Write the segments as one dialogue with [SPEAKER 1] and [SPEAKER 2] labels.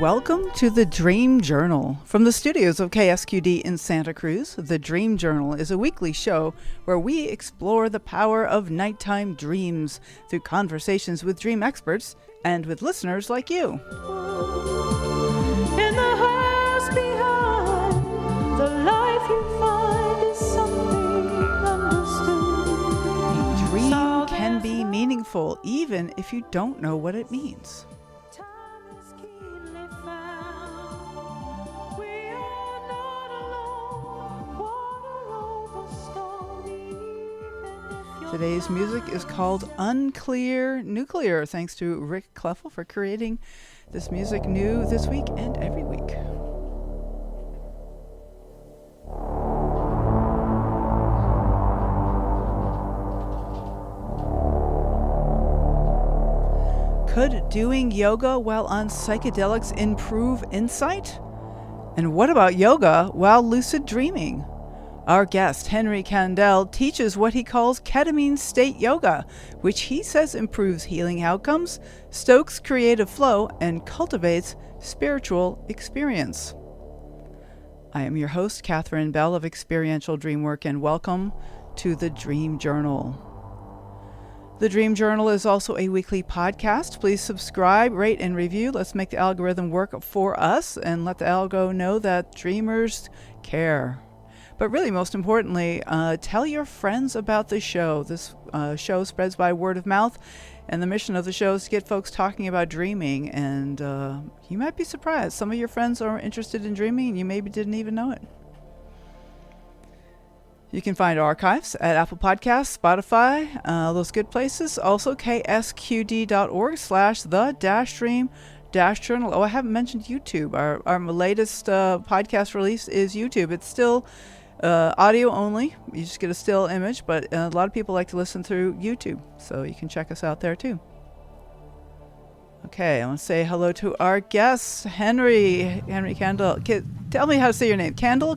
[SPEAKER 1] Welcome to the Dream Journal. From the studios of KSQD in Santa Cruz, the Dream Journal is a weekly show where we explore the power of nighttime dreams through conversations with dream experts and with listeners like you.
[SPEAKER 2] In the house behind, the life you find is something understood.
[SPEAKER 1] A dream can be meaningful even if you don't know what it means. Today's music is called Unclear Nuclear, thanks to Rick Kleffel for creating this music new this week and every week. Could doing yoga while on psychedelics improve insight? And what about yoga while lucid dreaming? Our guest, Henry Kandel, teaches what he calls Ketamine-State Yoga, which he says improves healing outcomes, stokes creative flow, and cultivates spiritual experience. I am your host, Catherine Bell of Experiential Dreamwork, and welcome to the Dream Journal. The Dream Journal is also a weekly podcast. Please subscribe, rate, and review. Let's make the algorithm work for us and let the algo know that dreamers care. But really, most importantly, tell your friends about the show. This show spreads by word of mouth, and the mission of the show is to get folks talking about dreaming. And you might be surprised. Some of your friends are interested in dreaming, and you maybe didn't even know it. You can find archives at Apple Podcasts, Spotify, those good places. Also, ksqd.org/the-dream-journal. Oh, I haven't mentioned YouTube. Our latest podcast release is YouTube. It's still audio only. You just get a still image, but a lot of people like to listen through YouTube, so you can check us out there too. Okay, I want to say hello to our guest, Henry Kandel. Tell me how to say your name. Kandel?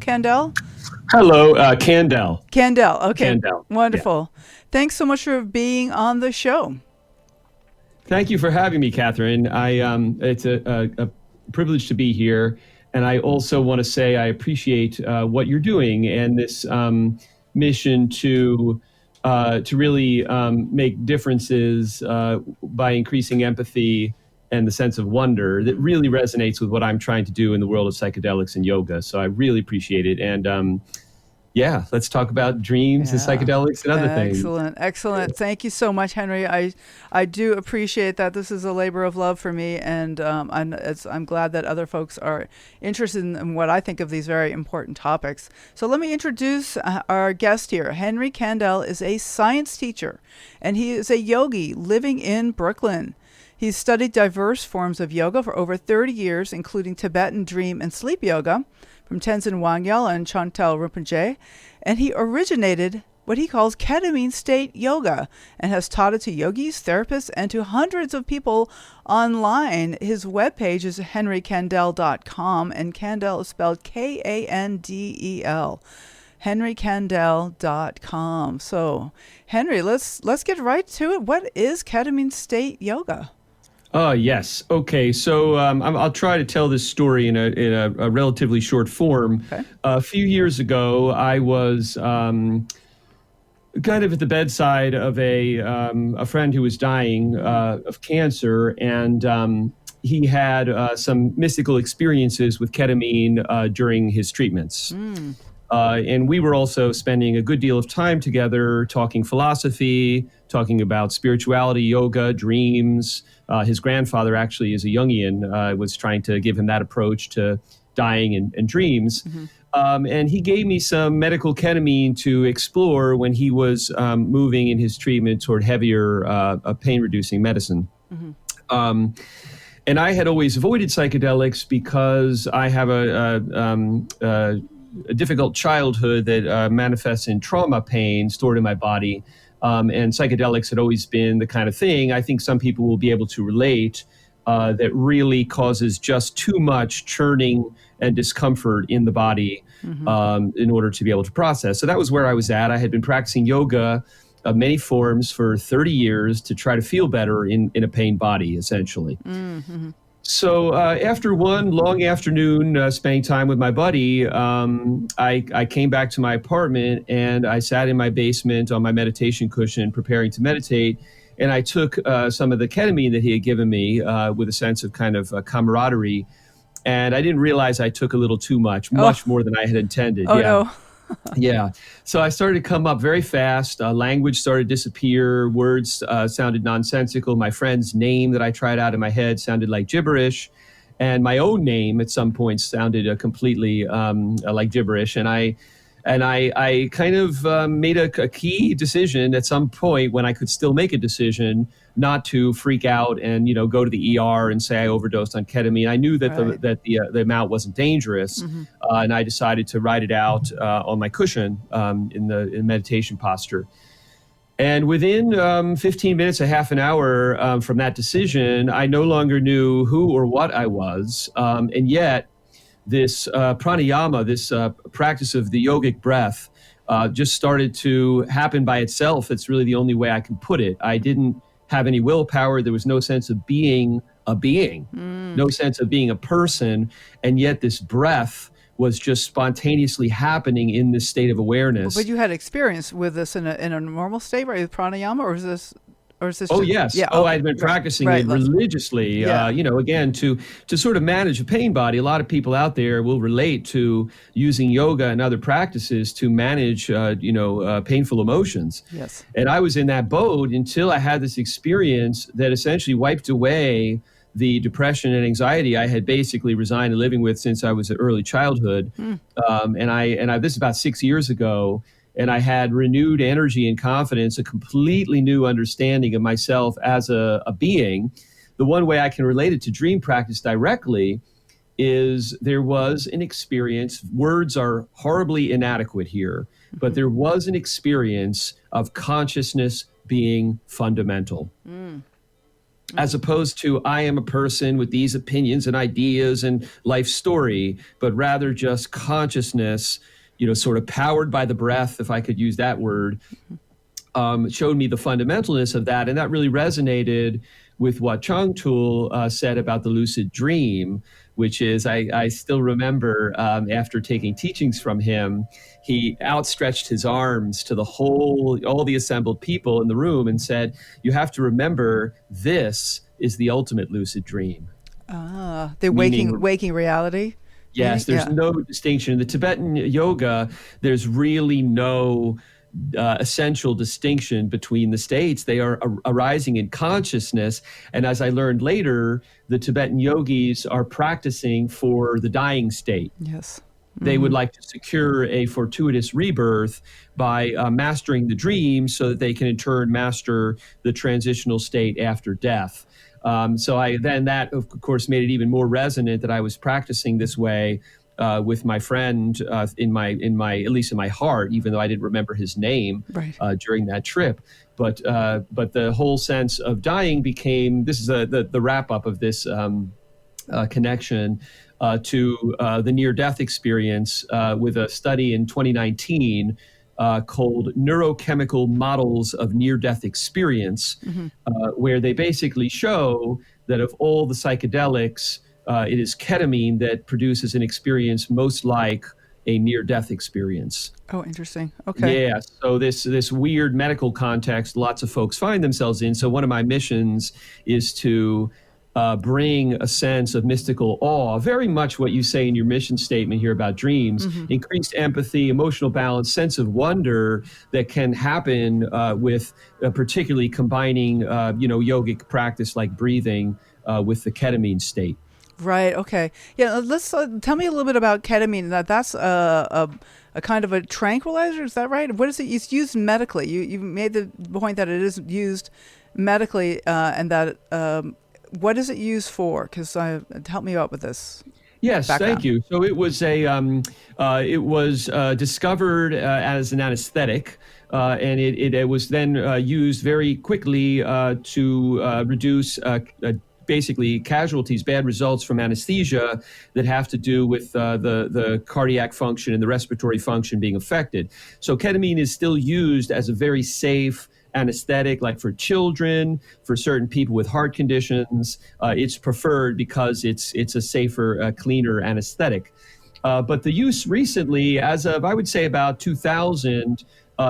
[SPEAKER 3] Hello, Kandel.
[SPEAKER 1] Kandel, okay.
[SPEAKER 3] Kandel.
[SPEAKER 1] Wonderful. Yeah. Thanks so much for being on the show.
[SPEAKER 3] Thank you for having me, Catherine. It's a privilege to be here. And I also want to say I appreciate what you're doing and this mission to really make differences by increasing empathy and the sense of wonder that really resonates with what I'm trying to do in the world of psychedelics and yoga. So I really appreciate it. And let's talk about dreams and psychedelics and other things.
[SPEAKER 1] Excellent. Thank you so much, Henry. I do appreciate that. This is a labor of love for me, and I'm glad that other folks are interested in what I think of these very important topics. So let me introduce our guest here. Henry Kandel is a science teacher, and he is a yogi living in Brooklyn. He's studied diverse forms of yoga for over 30 years, including Tibetan Dream and Sleep Yoga from Tenzin Wangyal and Chantal Rinpoche, and he originated what he calls Ketamine-State Yoga and has taught it to yogis, therapists, and to hundreds of people online. His webpage is henrykandel.com, and Kandel is spelled Kandel. henrykandel.com. So, Henry, let's get right to it. What is Ketamine-State Yoga?
[SPEAKER 3] Yes. Okay. So I'll try to tell this story in a relatively short form.
[SPEAKER 1] Okay.
[SPEAKER 3] A few years ago, I was kind of at the bedside of a friend who was dying of cancer, and he had some mystical experiences with ketamine during his treatments. And we were also spending a good deal of time together talking philosophy, talking about spirituality, yoga, dreams. His grandfather actually is a Jungian, was trying to give him that approach to dying and dreams. Mm-hmm. And he gave me some medical ketamine to explore when he was moving in his treatment toward heavier pain-reducing medicine. Mm-hmm. And I had always avoided psychedelics because I have a difficult childhood that manifests in trauma pain stored in my body. And psychedelics had always been the kind of thing I think some people will be able to relate that really causes just too much churning and discomfort in the body in order to be able to process. So that was where I was at. I had been practicing yoga of many forms for 30 years to try to feel better in a pain body, essentially. Mm-hmm. So after one long afternoon spending time with my buddy, I came back to my apartment and I sat in my basement on my meditation cushion preparing to meditate. And I took some of the ketamine that he had given me with a sense of kind of camaraderie. And I didn't realize I took a little too much
[SPEAKER 1] Oh,
[SPEAKER 3] more than I had intended.
[SPEAKER 1] oh
[SPEAKER 3] Yeah.
[SPEAKER 1] no.
[SPEAKER 3] Yeah. So I started to come up very fast. Language started to disappear. Words sounded nonsensical. My friend's name that I tried out in my head sounded like gibberish. And my own name at some point sounded completely like gibberish. And I kind of made a key decision at some point when I could still make a decision not to freak out and go to the ER and say I overdosed on ketamine. I knew that
[SPEAKER 1] Right.
[SPEAKER 3] the amount wasn't dangerous, and I decided to write it out on my cushion in meditation posture. And within 15 minutes, a half an hour from that decision, I no longer knew who or what I was, and yet this pranayama, this practice of the yogic breath, just started to happen by itself. It's really the only way I can put it. I didn't have any willpower. There was no sense of being a being, no sense of being a person. And yet this breath was just spontaneously happening in this state of awareness.
[SPEAKER 1] But you had experience with this in a normal state, right? With pranayama, or is this
[SPEAKER 3] Oh,
[SPEAKER 1] just,
[SPEAKER 3] yes.
[SPEAKER 1] yeah,
[SPEAKER 3] Oh, I'd been practicing it
[SPEAKER 1] let's-
[SPEAKER 3] religiously,
[SPEAKER 1] Yeah.
[SPEAKER 3] again, to sort of manage a pain body. A lot of people out there will relate to using yoga and other practices to manage, painful emotions.
[SPEAKER 1] Yes.
[SPEAKER 3] And I was in that boat until I had this experience that essentially wiped away the depression and anxiety I had basically resigned to living with since I was in early childhood. And I this is about 6 years ago. And I had renewed energy and confidence, a completely new understanding of myself as a being. The one way I can relate it to dream practice directly is there was an experience. Words are horribly inadequate here, but there was an experience of consciousness being fundamental. As opposed to I am a person with these opinions and ideas and life story, but rather just consciousness, sort of powered by the breath, if I could use that word, showed me the fundamentalness of that. And that really resonated with what Chang Tul said about the lucid dream, which is, I still remember after taking teachings from him, he outstretched his arms to all the assembled people in the room and said, you have to remember, this is the ultimate lucid dream.
[SPEAKER 1] The
[SPEAKER 3] Meaning-
[SPEAKER 1] waking reality.
[SPEAKER 3] Yes, there's
[SPEAKER 1] Yeah.
[SPEAKER 3] no distinction. In the Tibetan yoga, there's really no essential distinction between the states. They are arising in consciousness. And as I learned later, the Tibetan yogis are practicing for the dying state.
[SPEAKER 1] Yes.
[SPEAKER 3] They would like to secure a fortuitous rebirth by mastering the dream so that they can in turn master the transitional state after death. That of course made it even more resonant that I was practicing this way with my friend in my at least in my heart, even though I didn't remember his name
[SPEAKER 1] Right.
[SPEAKER 3] during that trip. But the whole sense of dying became, this is the wrap up of this connection to the near-death experience with a study in 2019 called Neurochemical Models of Near-Death Experience, where they basically show that of all the psychedelics, it is ketamine that produces an experience most like a near-death experience.
[SPEAKER 1] Oh, interesting. Okay.
[SPEAKER 3] Yeah, so this weird medical context lots of folks find themselves in. So one of my missions is to bring a sense of mystical awe, very much what you say in your mission statement here about dreams, increased empathy, emotional balance, sense of wonder that can happen with particularly combining, yogic practice like breathing with the ketamine state.
[SPEAKER 1] Right. Okay. Yeah. Let's tell me a little bit about ketamine. That's a kind of a tranquilizer. Is that right? What is it? It's used medically. You made the point that it is used medically, and that what is it used for? Because help me out with this.
[SPEAKER 3] Yes,
[SPEAKER 1] Background.
[SPEAKER 3] thank you. So it was discovered as an anesthetic, and it was then used very quickly to reduce basically casualties, bad results from anesthesia that have to do with the cardiac function and the respiratory function being affected. So ketamine is still used as a very safe anesthetic, like for children, for certain people with heart conditions. It's preferred because it's a safer, cleaner anesthetic. But the use recently, as of, I would say, about 2000,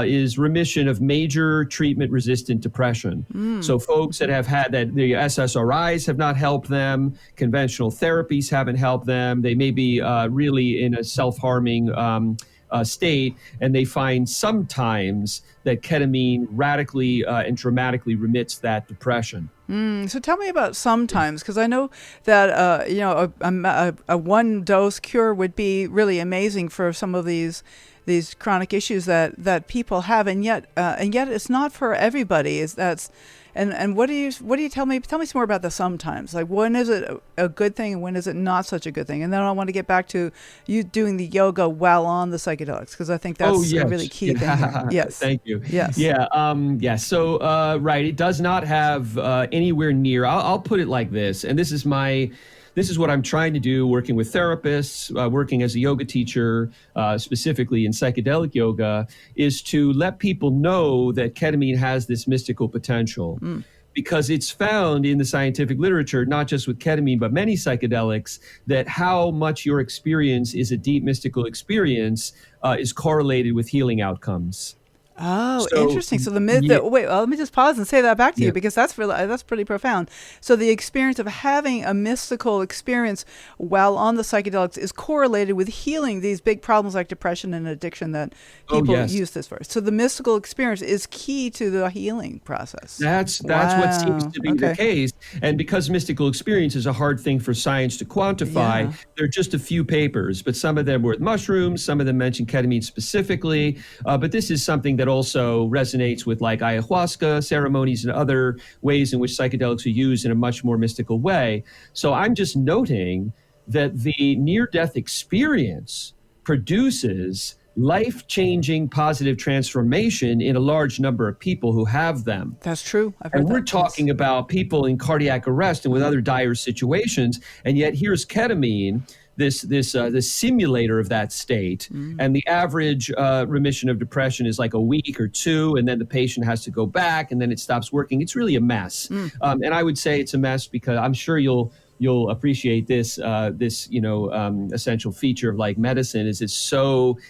[SPEAKER 3] is remission of major treatment-resistant depression. So folks that have had that, the SSRIs have not helped them, conventional therapies haven't helped them. They may be really in a self-harming state, and they find sometimes that ketamine radically and dramatically remits that depression.
[SPEAKER 1] So tell me about sometimes, because I know that a one dose cure would be really amazing for some of these chronic issues that people have, and yet it's not for everybody. And what do you tell me? Tell me some more about the sometimes. Like, when is it a good thing and when is it not such a good thing? And then I want to get back to you doing the yoga while on the psychedelics, because I think that's a really key thing here. Yes.
[SPEAKER 3] Thank you.
[SPEAKER 1] Yes.
[SPEAKER 3] Yeah. So, right. It does not have anywhere near, I'll put it like this. And this is what I'm trying to do, working with therapists, working as a yoga teacher, specifically in psychedelic yoga, is to let people know that ketamine has this mystical potential. Because it's found in the scientific literature, not just with ketamine, but many psychedelics, that how much your experience is a deep mystical experience is correlated with healing outcomes.
[SPEAKER 1] Oh, interesting. So the myth wait, let me just pause and say that back to you, because that's pretty profound. So the experience of having a mystical experience while on the psychedelics is correlated with healing these big problems like depression and addiction that people use this for. So the mystical experience is key to the healing process.
[SPEAKER 3] That's what seems to be the case. And because mystical experience is a hard thing for science to quantify, there are just a few papers, but some of them were with mushrooms, some of them mention ketamine specifically. But this is something that also resonates with like ayahuasca ceremonies and other ways in which psychedelics are used in a much more mystical way. So I'm just noting that the near-death experience produces life-changing positive transformation in a large number of people who have them.
[SPEAKER 1] That's true. I've heard
[SPEAKER 3] and we're talking about people in cardiac arrest and with other dire situations, and yet here's ketamine, this simulator of that state, and the average remission of depression is like a week or two, and then the patient has to go back, and then it stops working. It's really a mess, and I would say it's a mess because I'm sure you'll appreciate this essential feature of like medicine is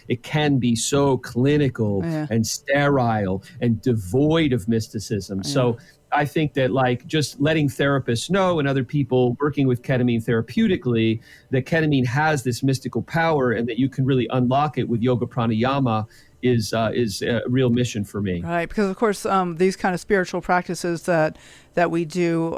[SPEAKER 3] it can be so clinical and sterile and devoid of mysticism. So I think that like just letting therapists know and other people working with ketamine therapeutically that ketamine has this mystical power and that you can really unlock it with yoga pranayama is a real mission for me.
[SPEAKER 1] Right, because of course these kind of spiritual practices that we do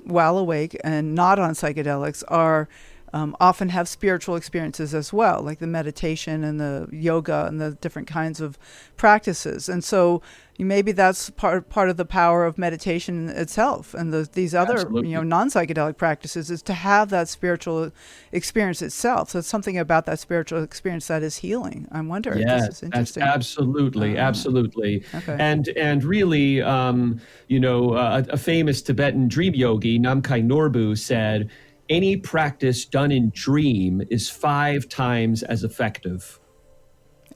[SPEAKER 1] while awake and not on psychedelics are often have spiritual experiences as well, like the meditation and the yoga and the different kinds of practices. And so maybe that's part of the power of meditation itself and these other non-psychedelic practices is to have that spiritual experience itself. So it's something about that spiritual experience that is healing. I wonder if this is interesting.
[SPEAKER 3] Absolutely. Okay. And really, a famous Tibetan dream yogi, Namkhai Norbu, said, any practice done in dream is 5 times as effective.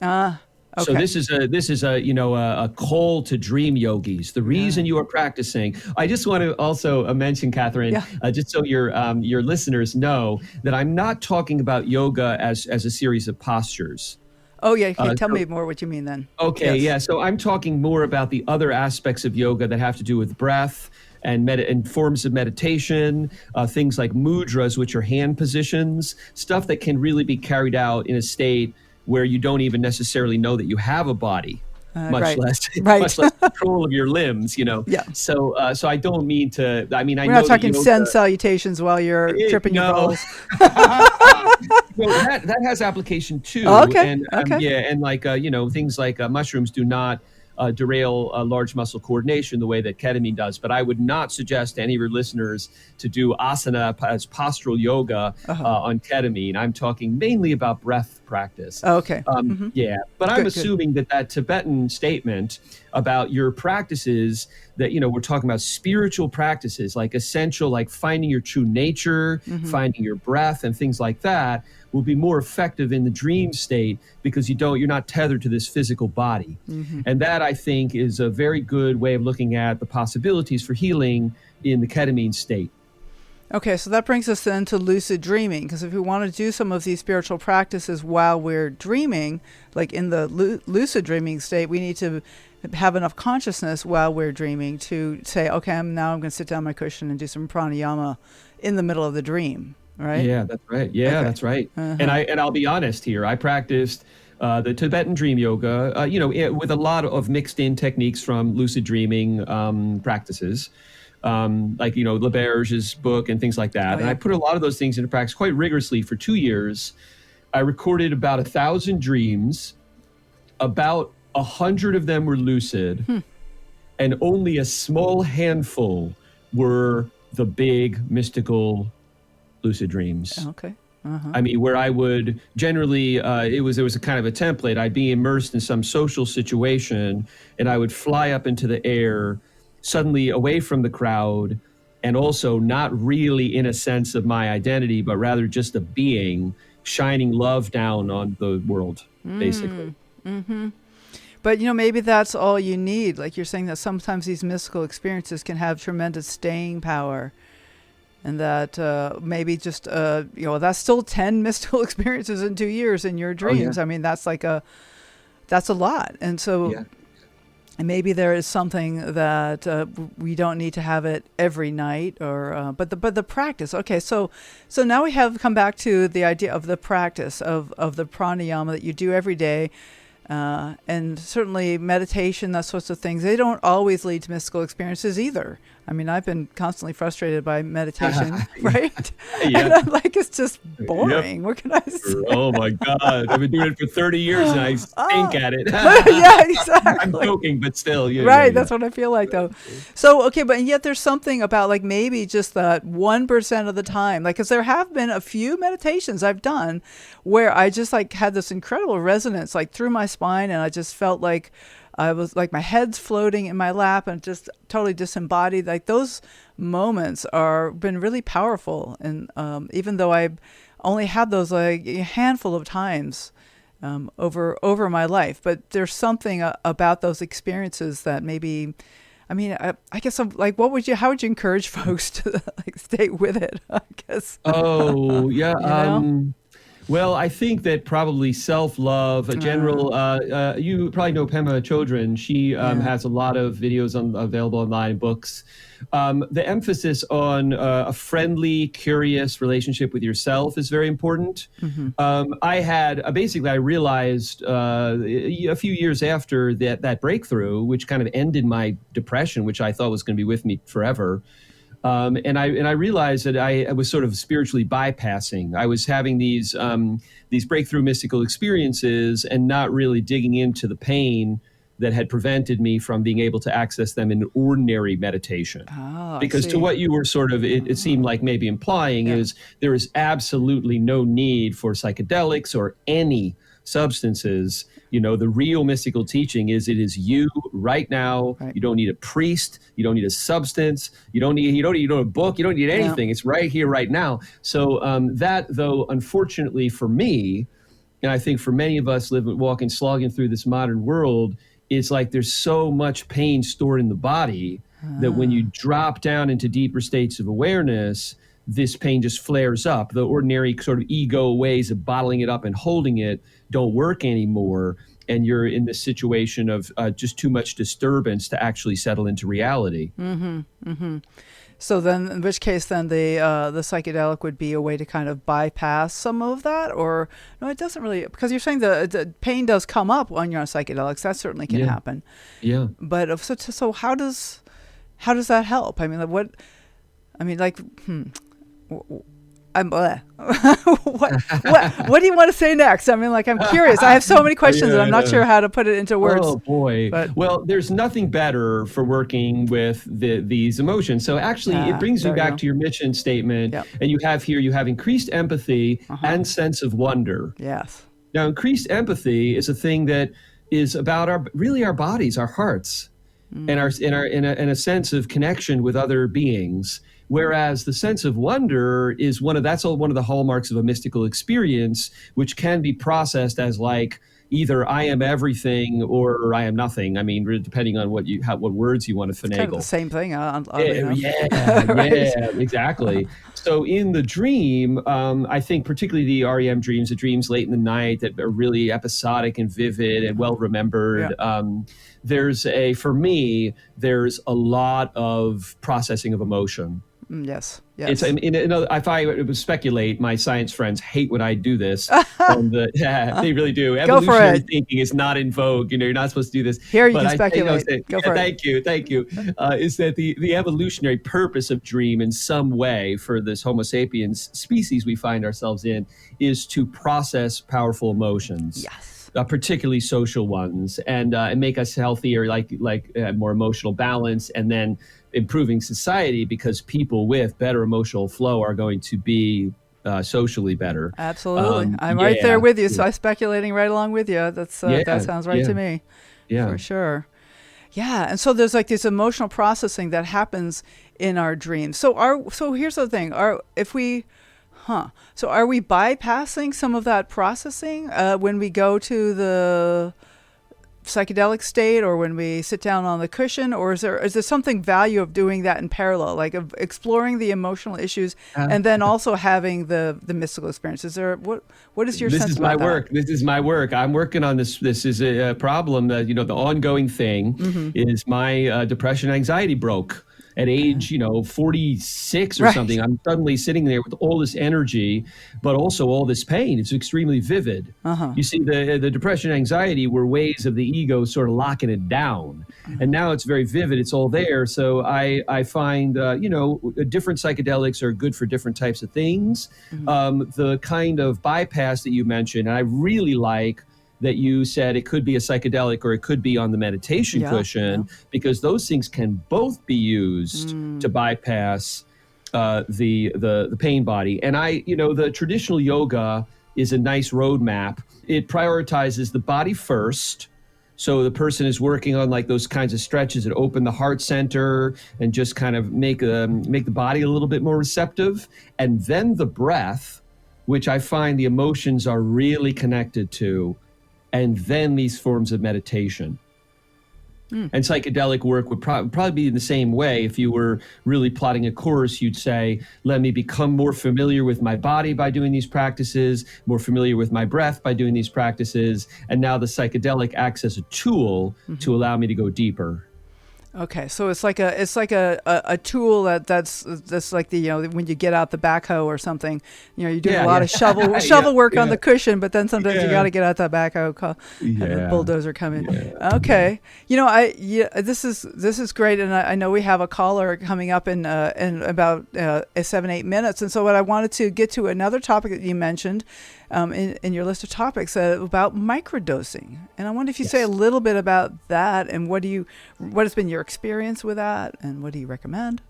[SPEAKER 3] Okay. So this is a call to dream yogis. The reason you are practicing. I just want to also mention, Catherine, just so your listeners know that I'm not talking about yoga as a series of postures.
[SPEAKER 1] Oh yeah, tell me more what you mean then.
[SPEAKER 3] Okay, so I'm talking more about the other aspects of yoga that have to do with breath and forms of meditation, things like mudras, which are hand positions, stuff that can really be carried out in a state where you don't even necessarily know that you have a body, much less control of your lims, Yeah. So I don't mean to. I mean,
[SPEAKER 1] we're not talking Zen salutations while you're tripping your balls.
[SPEAKER 3] That has application too.
[SPEAKER 1] Okay.
[SPEAKER 3] And like things like mushrooms do not derail large muscle coordination the way that ketamine does. But I would not suggest to any of your listeners to do asana as postural yoga on ketamine. I'm talking mainly about breath practice.
[SPEAKER 1] Okay.
[SPEAKER 3] Yeah, but I'm
[SPEAKER 1] Good.
[SPEAKER 3] assuming that Tibetan statement about your practices, that, we're talking about spiritual practices, like essential, like finding your true nature, finding your breath and things like that, will be more effective in the dream state because you're not tethered to this physical body. And that, I think, is a very good way of looking at the possibilities for healing in the ketamine state.
[SPEAKER 1] Okay, so that brings us then to lucid dreaming, because if we want to do some of these spiritual practices while we're dreaming, like in the lucid dreaming state, we need to have enough consciousness while we're dreaming to say, okay, I'm going to sit down on my cushion and do some pranayama in the middle of the dream, right?
[SPEAKER 3] Yeah, that's right. Yeah, okay. That's right. And I'll be honest here. I practiced the Tibetan Dream Yoga, with a lot of mixed in techniques from lucid dreaming practices. Like, LaBerge's book and things like that.
[SPEAKER 1] Oh, yeah.
[SPEAKER 3] And I put a lot of those things into practice quite rigorously for 2 years. I recorded about 1,000 dreams. About 100 of them were lucid. And only a small handful were the big mystical lucid dreams.
[SPEAKER 1] Okay.
[SPEAKER 3] I mean, where I would generally, there was a kind of a template. I'd be immersed in some social situation and I would fly up into the air, suddenly away from the crowd, and also not really in a sense of my identity, but rather just a being shining love down on the world, basically.
[SPEAKER 1] But, maybe that's all you need. Like you're saying that sometimes these mystical experiences can have tremendous staying power. And that maybe just, that's still 10 mystical experiences in 2 years in your dreams.
[SPEAKER 3] Oh, yeah.
[SPEAKER 1] I mean, that's a lot. And so...
[SPEAKER 3] Yeah.
[SPEAKER 1] And maybe there is something that we don't need to have it every night, or but the practice. Okay, so now we have come back to the idea of the practice of the pranayama that you do every day, and certainly meditation, that sorts of things. They don't always lead to mystical experiences either. I mean, I've been constantly frustrated by meditation, right?
[SPEAKER 3] Yeah.
[SPEAKER 1] And I'm like, it's just boring.
[SPEAKER 3] Yep.
[SPEAKER 1] What can I say?
[SPEAKER 3] Oh my God. I've been doing it for 30 years and I stink at it.
[SPEAKER 1] Yeah, exactly.
[SPEAKER 3] I'm joking, but still.
[SPEAKER 1] Right, that's what I feel like, though. So, okay, but yet there's something about, like, maybe just that 1% of the time, like, because there have been a few meditations I've done where I just, like, had this incredible resonance, like, through my spine, and I just felt like I was, like, my head's floating in my lap and just totally disembodied. Like, those moments been really powerful, and even though I only had those, like, a handful of times over my life, but there's something about those experiences that maybe, I mean, I guess I'm like, how would you encourage folks to like stay with it? I guess.
[SPEAKER 3] Oh yeah. Well, I think that probably self-love, a general, you probably know Pema Chodron. She has a lot of videos available online, books. The emphasis on a friendly, curious relationship with yourself is very important. I realized a few years after that breakthrough, which kind of ended my depression, which I thought was going to be with me forever. And I realized that I was sort of spiritually bypassing. I was having these breakthrough mystical experiences and not really digging into the pain that had prevented me from being able to access them in ordinary meditation. Because to what you were sort of, it seemed like maybe implying is there is absolutely no need for psychedelics or any substances. The real mystical teaching is it is you right now. Right. You don't need a priest. You don't need a substance. You don't need a book. You don't need anything. It's right here, right now. So that, though, unfortunately for me, and I think for many of us slogging through this modern world, it's like there's so much pain stored in the body that when you drop down into deeper states of awareness, this pain just flares up. The ordinary sort of ego ways of bottling it up and holding it don't work anymore. And you're in this situation of just too much disturbance to actually settle into reality. So then, in which case, then the psychedelic would be a way to kind of bypass some of that, or no, it doesn't really, because you're saying the pain does come up when you're on psychedelics. That certainly can happen. Yeah. But so how does that help? I mean, what do you want to say next? I mean, like, I'm curious. I have so many questions and I'm not sure how to put it into words. Oh boy. Well, there's nothing better for working with these emotions. So actually it brings you back to your mission statement. Yep. And you have increased empathy and sense of wonder.
[SPEAKER 1] Yes.
[SPEAKER 3] Now, increased empathy is a thing that is about our bodies, our hearts, and our in a sense of connection with other beings. Whereas the sense of wonder is one of the hallmarks of a mystical experience, which can be processed as like either I am everything or I am nothing. I mean, depending on what words you want to finagle.
[SPEAKER 1] It's kind of the same thing, oddly enough.
[SPEAKER 3] Yeah, exactly. So in the dream, I think particularly the REM dreams, the dreams late in the night that are really episodic and vivid and well remembered.
[SPEAKER 1] Yeah.
[SPEAKER 3] For me, there's a lot of processing of emotion.
[SPEAKER 1] Yes.
[SPEAKER 3] If I would speculate, my science friends hate when I do this. They really do.
[SPEAKER 1] Go for
[SPEAKER 3] Evolutionary
[SPEAKER 1] it.
[SPEAKER 3] thinking is not in vogue. You're not supposed to do this.
[SPEAKER 1] Here you can speculate. Go for it.
[SPEAKER 3] Thank you. Is that the evolutionary purpose of dream in some way for this Homo sapiens species we find ourselves in is to process powerful emotions.
[SPEAKER 1] Yes.
[SPEAKER 3] Particularly social ones, and make us healthier, like more emotional balance, and then improving society because people with better emotional flow are going to be socially better.
[SPEAKER 1] Absolutely. I'm right there with you. So I'm speculating right along with you. That sounds right to me. Yeah. For sure. Yeah. And so there's like this emotional processing that happens in our dreams. So here's the thing. So are we bypassing some of that processing when we go to the psychedelic state or when we sit down on the cushion, or is there something value of doing that in parallel, like of exploring the emotional issues and then also having the mystical experience? Is there what is your sense
[SPEAKER 3] This is
[SPEAKER 1] about
[SPEAKER 3] my
[SPEAKER 1] that?
[SPEAKER 3] work. This is my work. I'm working on this. This is a problem that, the ongoing thing is my depression, anxiety broke at age, 46 or something. I'm suddenly sitting there with all this energy, but also all this pain. It's extremely vivid. You see, the depression, anxiety were ways of the ego sort of locking it down. And now it's very vivid. It's all there. So I find, different psychedelics are good for different types of things. The kind of bypass that you mentioned, and I really like that you said it could be a psychedelic or it could be on the meditation cushion, because those things can both be used to bypass the pain body. And the traditional yoga is a nice roadmap. It prioritizes the body first. So the person is working on like those kinds of stretches that open the heart center and just kind of make the body a little bit more receptive. And then the breath, which I find the emotions are really connected to, and then these forms of meditation. And psychedelic work would probably be in the same way. If you were really plotting a course, you'd say, let me become more familiar with my body by doing these practices, more familiar with my breath by doing these practices, and now the psychedelic acts as a tool to allow me to go deeper.
[SPEAKER 1] Okay, so it's like a tool that's like when you get out the backhoe or something, you're doing a lot of shovel work on the cushion, but then sometimes you got to get out that backhoe, and the bulldozer come in. Okay, this is great, and I know we have a caller coming up in about 7-8 minutes, and so what I wanted to get to another topic that you mentioned in your list of topics about microdosing, and I wonder if you say a little bit about that and what has been your experience with that, and what do you recommend?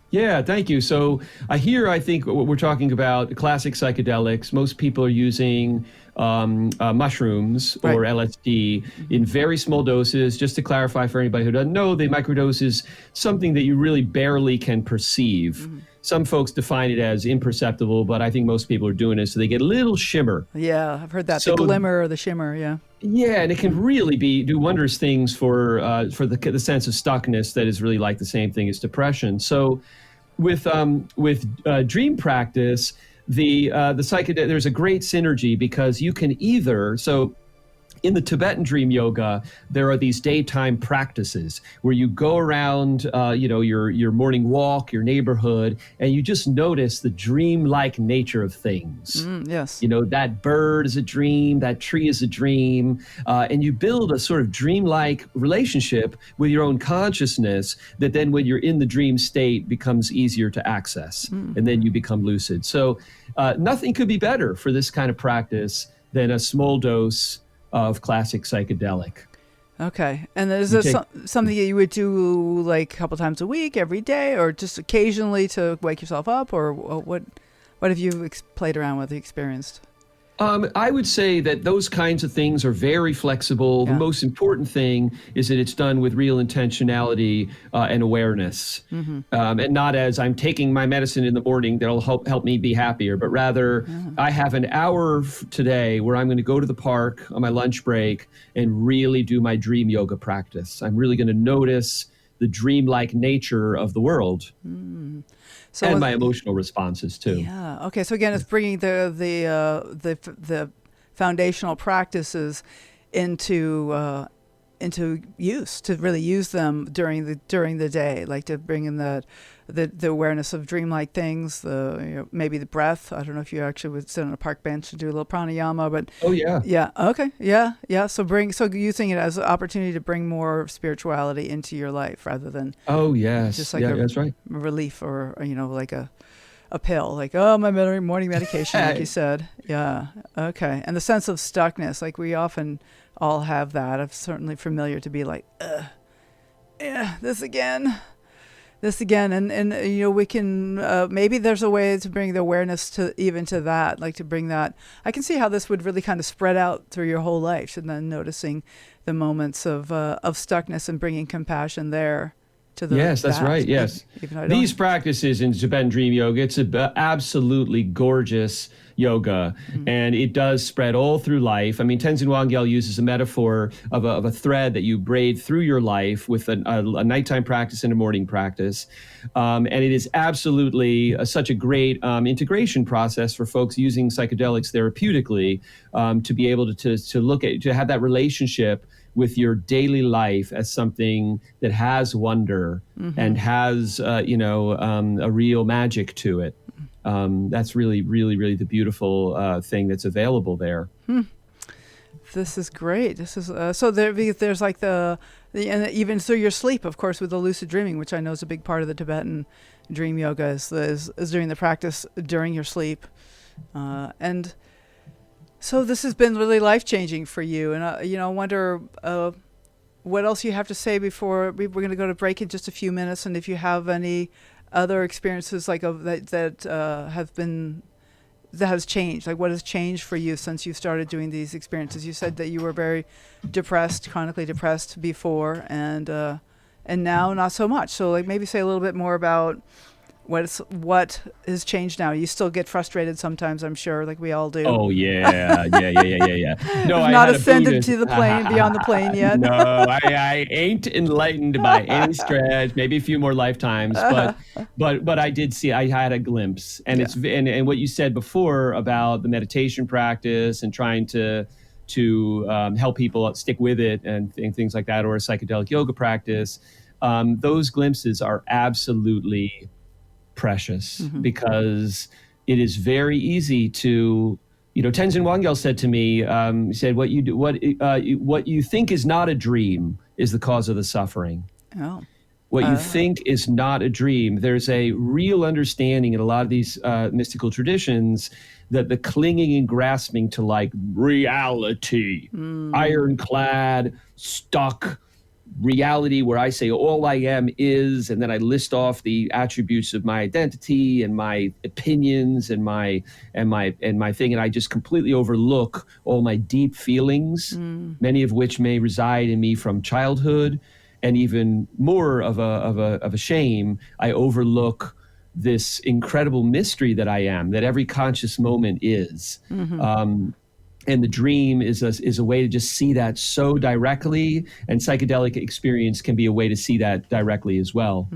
[SPEAKER 3] Yeah, thank you. So I think what we're talking about classic psychedelics. Most people are using mushrooms or LSD in very small doses. Just to clarify for anybody who doesn't know, the microdose is something that you really barely can perceive. Some folks define it as imperceptible, but I think most people are doing it so they get a little shimmer.
[SPEAKER 1] Yeah, I've heard that, the glimmer or the shimmer, yeah. Yeah,
[SPEAKER 3] and it can really do wondrous things for the sense of stuckness that is really like the same thing as depression. So with dream practice, the psychedelic, there's a great synergy because you can in the Tibetan Dream Yoga, there are these daytime practices where you go around, your morning walk, your neighborhood, and you just notice the dream-like nature of things.
[SPEAKER 1] Yes.
[SPEAKER 3] That bird is a dream, that tree is a dream, and you build a sort of dream-like relationship with your own consciousness that then when you're in the dream state becomes easier to access, and then you become lucid. So nothing could be better for this kind of practice than a small dose of classic psychedelic.
[SPEAKER 1] Okay. And is this something that you would do like a couple times a week, every day, or just occasionally to wake yourself up, or what have you played around with, experienced?
[SPEAKER 3] I would say that those kinds of things are very flexible. The
[SPEAKER 1] Yeah.
[SPEAKER 3] most important thing is that it's done with real intentionality and awareness, and not as I'm taking my medicine in the morning that'll help me be happier, but rather I have an hour today where I'm going to go to the park on my lunch break and really do my dream yoga practice. I'm really going to notice the dreamlike nature of the world
[SPEAKER 1] So
[SPEAKER 3] and my emotional responses too.
[SPEAKER 1] yeah. Okay. So again, it's bringing the foundational practices into use, to really use them during the day, like to bring in the awareness of dreamlike things, maybe the breath. I don't know if you actually would sit on a park bench and do a little pranayama, but
[SPEAKER 3] Oh yeah.
[SPEAKER 1] yeah. Okay. Yeah. Yeah. So using it as an opportunity to bring more spirituality into your life rather than
[SPEAKER 3] Oh yes.
[SPEAKER 1] just like
[SPEAKER 3] yeah, that's right.
[SPEAKER 1] relief or like a pill, like, oh, my morning medication, like you said. Yeah. Okay. And the sense of stuckness, like we often all have that. I'm certainly familiar to be like, yeah, this again. And we can, maybe there's a way to bring the awareness to that, like to bring that. I can see how this would really kind of spread out through your whole life, and then noticing the moments of stuckness and bringing compassion there.
[SPEAKER 3] Yes, that's right. Yes. These practices in Tibetan Dream Yoga, it's absolutely gorgeous yoga, and it does spread all through life. I mean, Tenzin Wangyal uses a metaphor of a thread that you braid through your life with a nighttime practice and a morning practice. And it is absolutely such a great integration process for folks using psychedelics therapeutically, to be able to have that relationship with your daily life as something that has wonder and has, a real magic to it. That's really, really, really the beautiful thing that's available there.
[SPEAKER 1] This is great. This is so there's like and even through your sleep, of course, with the lucid dreaming, which I know is a big part of the Tibetan Dream Yoga, is doing the practice during your sleep, and. So this has been really life-changing for you, and I wonder what else you have to say before we're going to go to break in just a few minutes, and if you have any other experiences like that has changed, like what has changed for you since you started doing these experiences. You said that you were very depressed, chronically depressed before, and now not so much. So like maybe say a little bit more about what has changed now. You still get frustrated sometimes, I'm sure, like we all do.
[SPEAKER 3] Oh yeah. No,
[SPEAKER 1] I've not ascended to the plane, beyond the plane yet.
[SPEAKER 3] No, I ain't enlightened by any stretch. Maybe a few more lifetimes, but I did see. I had a glimpse, and it's and what you said before about the meditation practice and trying to help people stick with it and things like that, or a psychedelic yoga practice. Those glimpses are absolutely precious, because it is very easy to, Tenzin Wangyal said to me, he said, what you think is not a dream is the cause of the suffering.
[SPEAKER 1] Oh.
[SPEAKER 3] What you think is not a dream. There's a real understanding in a lot of these mystical traditions that the clinging and grasping to like reality, ironclad, stuck, reality where I say all I am is, and then I list off the attributes of my identity and my opinions and my thing, and I just completely overlook all my deep feelings, many of which may reside in me from childhood, and even more of a shame. I overlook this incredible mystery that I am, that every conscious moment is. And the dream is a way to just see that so directly, and psychedelic experience can be a way to see that directly as well.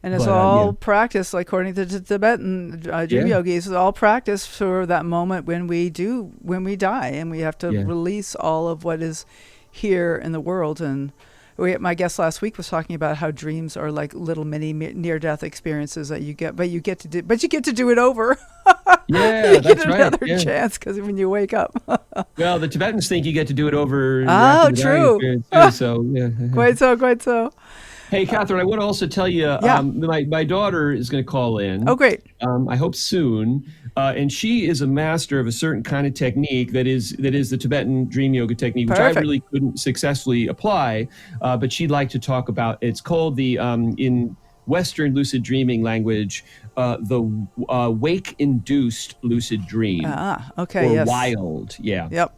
[SPEAKER 1] And it's all practice, like according to the Tibetan Dream Yogis, it's all practice for that moment when we die, and we have to release all of what is here in the world. And my guest last week was talking about how dreams are like little mini near-death experiences that you get, but you get to do it over.
[SPEAKER 3] Yeah,
[SPEAKER 1] you
[SPEAKER 3] that's
[SPEAKER 1] get another chance, because when you wake up.
[SPEAKER 3] Well, the Tibetans think you get to do it over.
[SPEAKER 1] Oh, true.
[SPEAKER 3] Too, so yeah.
[SPEAKER 1] Quite so.
[SPEAKER 3] Hey, Catherine, I want to also tell you, my daughter is going to call in.
[SPEAKER 1] Oh, great.
[SPEAKER 3] I hope soon. And she is a master of a certain kind of technique that is the Tibetan Dream Yoga technique, which
[SPEAKER 1] Perfect.
[SPEAKER 3] I really couldn't successfully apply. But she'd like to talk about. It's called the Western lucid dreaming language, the wake-induced lucid dream,
[SPEAKER 1] Okay.
[SPEAKER 3] or
[SPEAKER 1] Yes.
[SPEAKER 3] wild. Yeah.
[SPEAKER 1] Yep.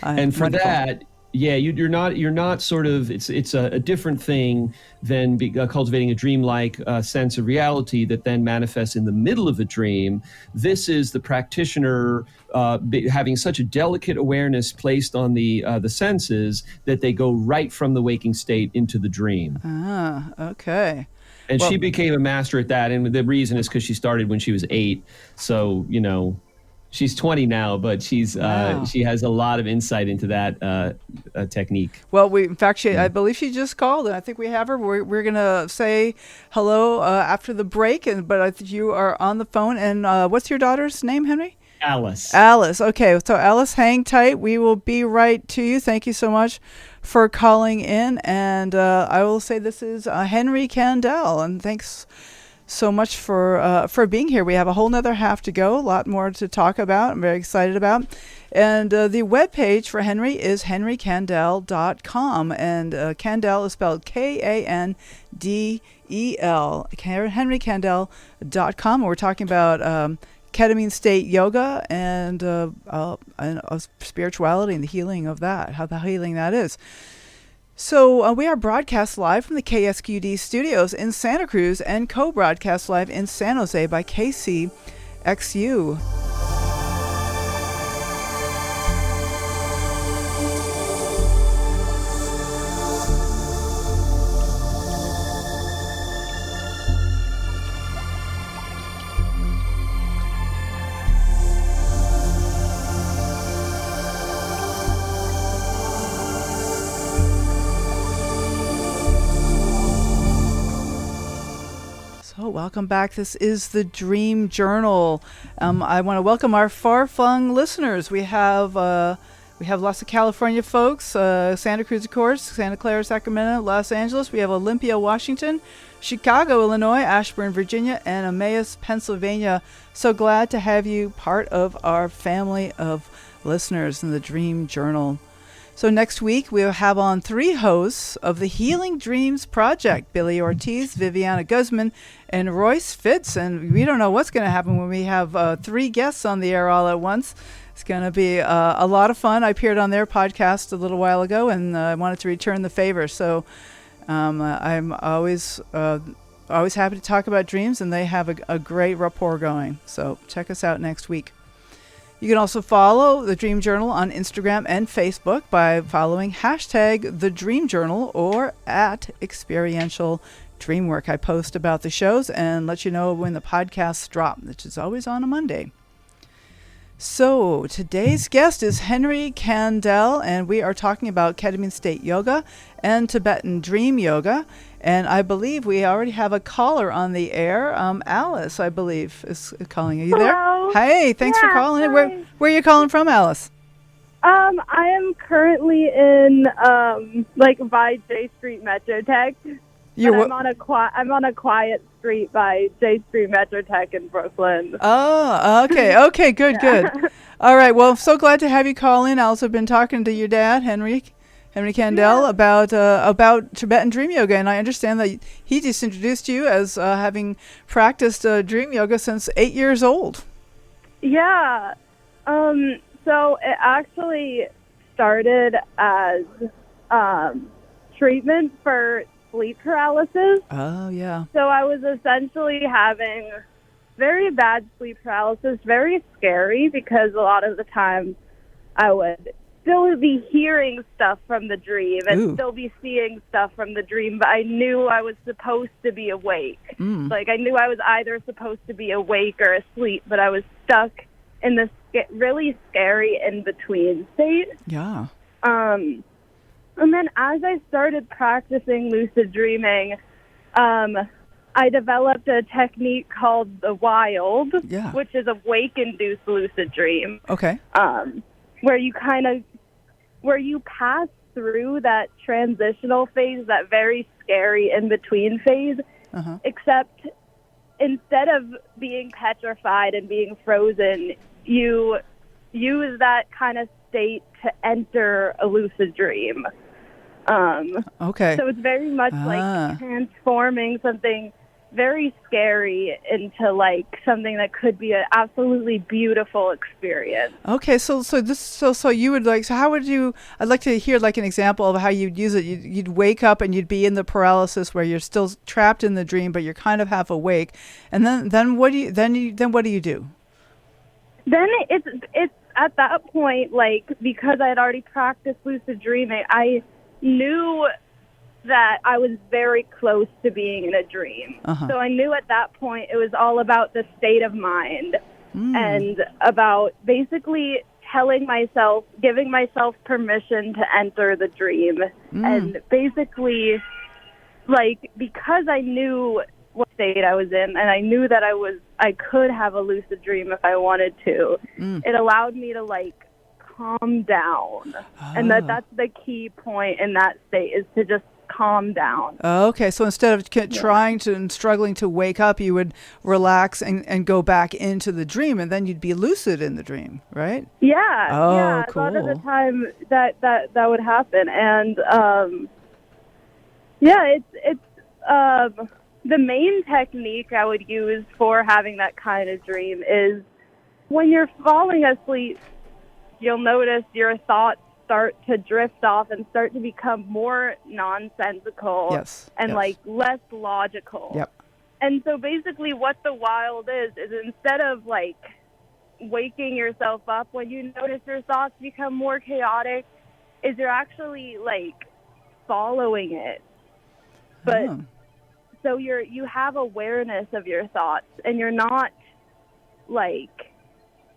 [SPEAKER 3] And for
[SPEAKER 1] Wonderful.
[SPEAKER 3] that, yeah, you're not sort of, it's a different thing than cultivating a dreamlike sense of reality that then manifests in the middle of a dream. This is the practitioner having such a delicate awareness placed on the senses that they go right from the waking state into the dream.
[SPEAKER 1] Okay.
[SPEAKER 3] And she became a master at that, and the reason is because she started when she was 8. So, she's 20 now, but she has a lot of insight into that technique.
[SPEAKER 1] Well, in fact, I believe she just called, and I think we have her. We're gonna say hello after the break, but I think you are on the phone. And what's your daughter's name, Henry?
[SPEAKER 3] Alice.
[SPEAKER 1] Alice. Okay, so Alice, hang tight. We will be right to you. Thank you so much for calling in. And I will say this is Henry Kandel, and thanks so much for being here. We have a whole nother half to go, a lot more to talk about. I'm very excited about. And the webpage for Henry is henrykandel.com. And Kandel is spelled Kandel. henrykandel.com. We're talking about Ketamine-State Yoga and spirituality and the healing of that, how the healing that is. So we are broadcast live from the KSQD studios in Santa Cruz and co-broadcast live in San Jose by KCXU. Welcome back. This is the Dream Journal. I want to welcome our far-flung listeners. We have lots of California folks, Santa Cruz, of course, Santa Clara, Sacramento, Los Angeles. We have Olympia, Washington, Chicago, Illinois, Ashburn, Virginia, and Emmaus, Pennsylvania. So glad to have you part of our family of listeners in the Dream Journal. So next week, we'll have on 3 hosts of the Healing Dreams Project, Billy Ortiz, Viviana Guzman, and Royce Fitz. And we don't know what's going to happen when we have 3 guests on the air all at once. It's going to be a lot of fun. I appeared on their podcast a little while ago, and I wanted to return the favor. So I'm always happy to talk about dreams, and they have a great rapport going. So check us out next week. You can also follow the Dream Journal on Instagram and Facebook by following hashtag The Dream Journal or at Experiential Dreamwork. I post about the shows and let you know when the podcasts drop, which is always on a Monday. So today's guest is Henry Kandel, and we are talking about Ketamine-State Yoga and Tibetan Dream Yoga. And I believe we already have a caller on the air. Alice, I believe, is calling. Are you
[SPEAKER 4] Hello.
[SPEAKER 1] there? Hey, thanks for calling.
[SPEAKER 4] Hi.
[SPEAKER 1] Where are you calling from, Alice?
[SPEAKER 4] I am currently in by J Street Metrotech. I'm on a quiet street by J Street Metrotech in Brooklyn.
[SPEAKER 1] Oh, okay. Okay, good. All right. Well, I'm so glad to have you call in. I also have been talking to your dad, Henry Kandel, about Tibetan Dream Yoga, and I understand that he just introduced you as having practiced Dream Yoga since 8 years old.
[SPEAKER 4] Yeah. So it actually started as treatment for sleep paralysis.
[SPEAKER 1] Oh, yeah.
[SPEAKER 4] So I was essentially having very bad sleep paralysis, very scary, because a lot of the time I would still be hearing stuff from the dream and still be seeing stuff from the dream, but I knew I was supposed to be awake. Like I knew I was either supposed to be awake or asleep, but I was stuck in this really scary in-between state.
[SPEAKER 1] Yeah.
[SPEAKER 4] And then as I started practicing lucid dreaming, I developed a technique called the wild, which is a wake-induced lucid dream.
[SPEAKER 1] Okay.
[SPEAKER 4] Where you pass through that transitional phase, that very scary in-between phase, except instead of being petrified and being frozen, you use that kind of state to enter a lucid dream.
[SPEAKER 1] Okay.
[SPEAKER 4] So it's very much like transforming something very scary into like something that could be an absolutely beautiful experience.
[SPEAKER 1] Okay, so you would like, so how would you, I'd like to hear like an example of how you'd use it. You'd wake up and you'd be in the paralysis where you're still trapped in the dream, but you're kind of half awake. And then what do you then what do you do?
[SPEAKER 4] Then it's at that point, like, because I had already practiced lucid dreaming, I knew that I was very close to being in a dream. So I knew at that point it was all about the state of mind and about basically telling myself, giving myself permission to enter the dream. And basically, like, because I knew what state I was in and I knew that I could have a lucid dream if I wanted to, it allowed me to, like, calm down. And that's the key point in that state, is to just calm down.
[SPEAKER 1] Okay, so instead of trying to and struggling to wake up, you would relax and go back into the dream, and then you'd be lucid in the dream, right?
[SPEAKER 4] Yeah.
[SPEAKER 1] Oh,
[SPEAKER 4] yeah.
[SPEAKER 1] cool.
[SPEAKER 4] A lot of the time that would happen, and it's the main technique I would use for having that kind of dream is when you're falling asleep, you'll notice your thoughts start to drift off and start to become more nonsensical and like less logical.
[SPEAKER 1] Yep.
[SPEAKER 4] And so basically what the wild is instead of like waking yourself up when you notice your thoughts become more chaotic, is you're actually like following it. But so you have awareness of your thoughts and you're not like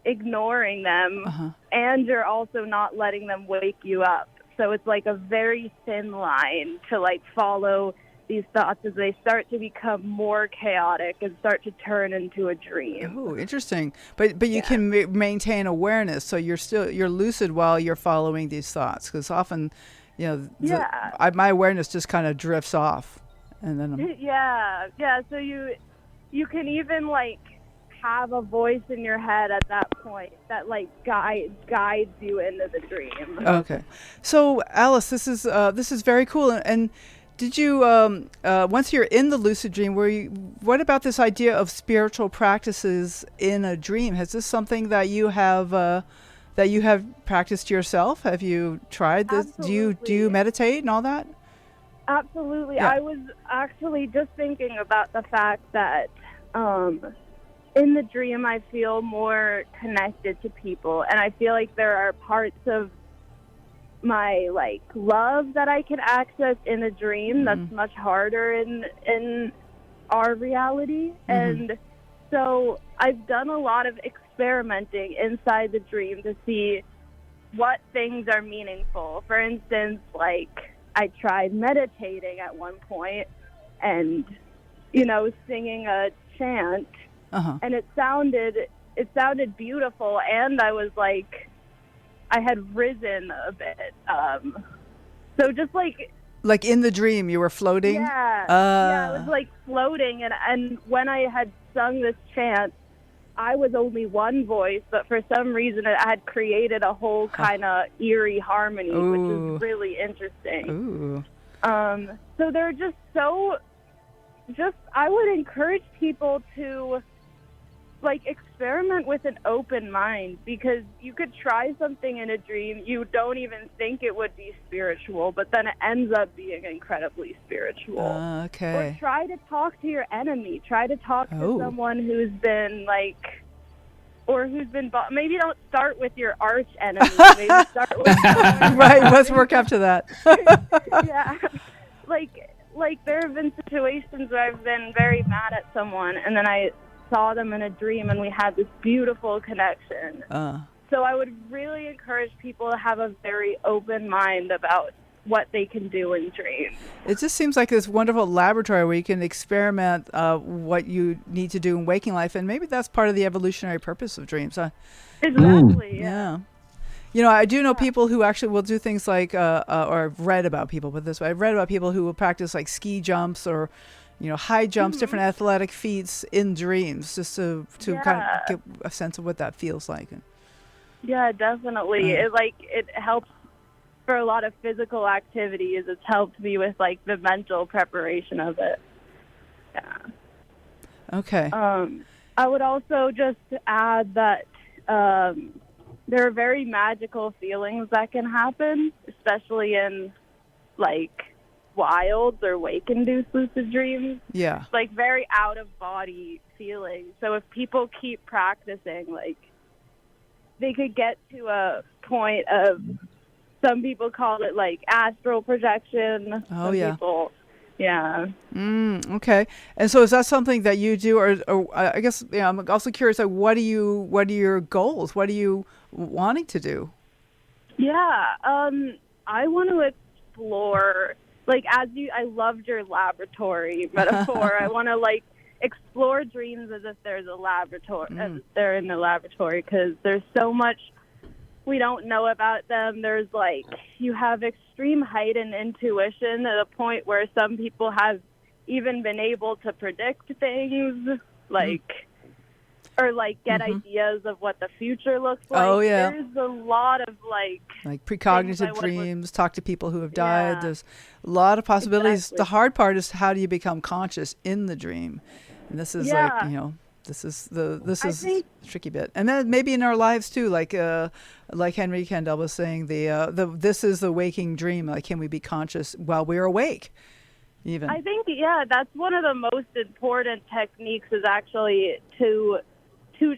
[SPEAKER 4] ignoring them, and you're also not letting them wake you up. So it's like a very thin line to like follow these thoughts as they start to become more chaotic and start to turn into a dream.
[SPEAKER 1] Oh, interesting. But you can maintain awareness, so you're lucid while you're following these thoughts, because often, you know, my awareness just kind of drifts off, and then
[SPEAKER 4] so you can even like have a voice in your head at that point that like guides you into the dream.
[SPEAKER 1] Okay, so Alice, this is very cool. And did you once you're in the lucid dream, what about this idea of spiritual practices in a dream? Has this something that you have practiced yourself? Have you tried this?
[SPEAKER 4] Absolutely.
[SPEAKER 1] Do you meditate and all that?
[SPEAKER 4] Absolutely.
[SPEAKER 1] Yeah.
[SPEAKER 4] I was actually just thinking about the fact that in the dream, I feel more connected to people, and I feel like there are parts of my like love that I can access in a dream that's much harder in our reality. And so I've done a lot of experimenting inside the dream to see what things are meaningful. For instance, like I tried meditating at one point and, you know, singing a chant. And it sounded beautiful, and I was like, I had risen a bit. So just like
[SPEAKER 1] in the dream, you were floating.
[SPEAKER 4] Yeah, I was like floating, and when I had sung this chant, I was only one voice, but for some reason it had created a whole kind of eerie harmony, which is really interesting. So they're I would encourage people to like experiment with an open mind, because you could try something in a dream you don't even think it would be spiritual, but then it ends up being incredibly spiritual. Or try to talk to your enemy. Try to talk to someone who's been like, or who's been, maybe don't start with your arch enemy. Maybe start with
[SPEAKER 1] right. Let's work up to that.
[SPEAKER 4] Yeah. Like there have been situations where I've been very mad at someone, and then I saw them in a dream and we had this beautiful connection. So I would really encourage people to have a very open mind about what they can do in dreams.
[SPEAKER 1] It just seems like this wonderful laboratory where you can experiment what you need to do in waking life, and maybe that's part of the evolutionary purpose of dreams.
[SPEAKER 4] Exactly.
[SPEAKER 1] Yeah. You know, I do know people who actually will do things like, or I've read about people, but this way, I've read about people who will practice like ski jumps or, you know, high jumps, different athletic feats in dreams, just to kind of get a sense of what that feels like.
[SPEAKER 4] Yeah, definitely. It helps for a lot of physical activities. It's helped me with like the mental preparation of it. Yeah.
[SPEAKER 1] Okay.
[SPEAKER 4] I would also just add that there are very magical feelings that can happen, especially in like wilds or wake-induced lucid dreams.
[SPEAKER 1] Yeah.
[SPEAKER 4] Like very out-of-body feelings. So if people keep practicing, like they could get to a point of, some people call it like astral projection.
[SPEAKER 1] Oh,
[SPEAKER 4] Some
[SPEAKER 1] yeah.
[SPEAKER 4] people, yeah.
[SPEAKER 1] Okay. And so is that something that you do, or I guess, yeah, I'm also curious, like, what are your goals? What are you wanting to do?
[SPEAKER 4] Yeah, I want to explore, like, I loved your laboratory metaphor. I want to, like, explore dreams as if there's a laboratory, as if they're in the laboratory, because there's so much we don't know about them. There's, like, you have extreme heightened intuition at a point where some people have even been able to predict things, like, or like get ideas of what the future looks like.
[SPEAKER 1] Oh, yeah.
[SPEAKER 4] There's a lot of like
[SPEAKER 1] precognitive dreams, talk to people who have died.
[SPEAKER 4] Yeah.
[SPEAKER 1] There's a lot of possibilities.
[SPEAKER 4] Exactly.
[SPEAKER 1] The hard part is, how do you become conscious in the dream? And this is
[SPEAKER 4] Yeah.
[SPEAKER 1] like, this is the
[SPEAKER 4] think-
[SPEAKER 1] tricky bit. And then maybe in our lives too, like Henry Kandel was saying, this is the waking dream. Like, can we be conscious while we're awake? Even.
[SPEAKER 4] I think, yeah, that's one of the most important techniques, is actually to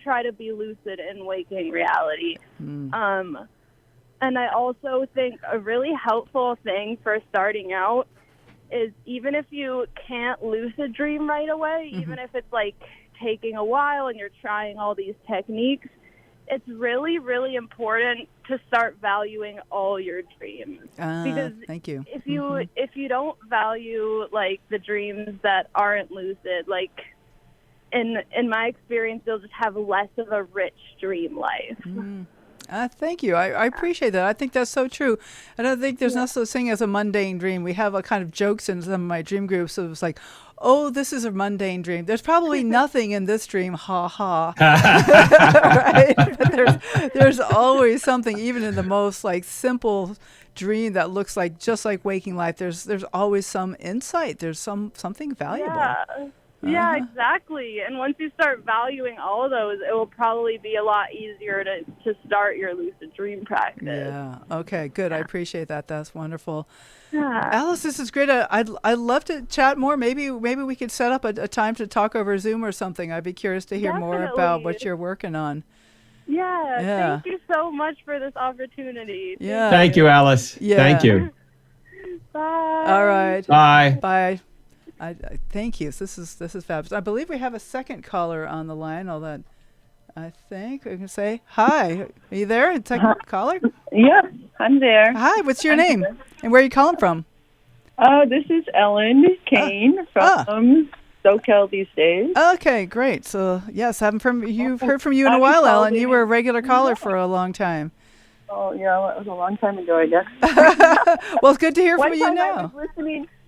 [SPEAKER 4] try to be lucid in waking reality. And I also think a really helpful thing for starting out is, even if you can't lucid dream right away, even if it's like taking a while and you're trying all these techniques, it's really, really important to start valuing all your dreams. Because
[SPEAKER 1] thank you.
[SPEAKER 4] if you don't value like the dreams that aren't lucid, like in my experience, you'll just have less of a rich dream life.
[SPEAKER 1] Thank you. I appreciate that. I think that's so true. I don't think there's no such thing as a mundane dream. We have a kind of jokes in some of my dream groups. So it's like, oh, this is a mundane dream. There's probably nothing in this dream. Ha ha. Right? But there's always something, even in the most like simple dream that looks like just like waking life. There's always some insight. There's something valuable.
[SPEAKER 4] Yeah, exactly. And once you start valuing all of those, it will probably be a lot easier to start your lucid dream practice.
[SPEAKER 1] Yeah. Okay, good. I appreciate that. That's wonderful.
[SPEAKER 4] Yeah.
[SPEAKER 1] Alice, this is great. I'd love to chat more. Maybe we could set up a time to talk over Zoom or something. I'd be curious to hear more about what you're working on.
[SPEAKER 4] Yeah.
[SPEAKER 1] Yeah.
[SPEAKER 4] Thank you so much for this opportunity.
[SPEAKER 1] Yeah.
[SPEAKER 3] Thank you, Alice.
[SPEAKER 1] Yeah.
[SPEAKER 3] Thank you.
[SPEAKER 4] Bye.
[SPEAKER 1] All right.
[SPEAKER 3] Bye.
[SPEAKER 1] Bye. I thank you. This is fabulous. I believe we have a second caller on the line. Although I think we can say hi. Are you there? Second caller?
[SPEAKER 5] Yes, I'm there.
[SPEAKER 1] Hi. What's your name? And where are you calling from?
[SPEAKER 5] This is Ellen Kane from Soquel these days.
[SPEAKER 1] Okay, great. So yes, you've heard from you in a while, Ellen. You were a regular caller for a long time.
[SPEAKER 5] Oh yeah, well, it was a long time ago, I guess.
[SPEAKER 1] Well, it's good to hear from you now.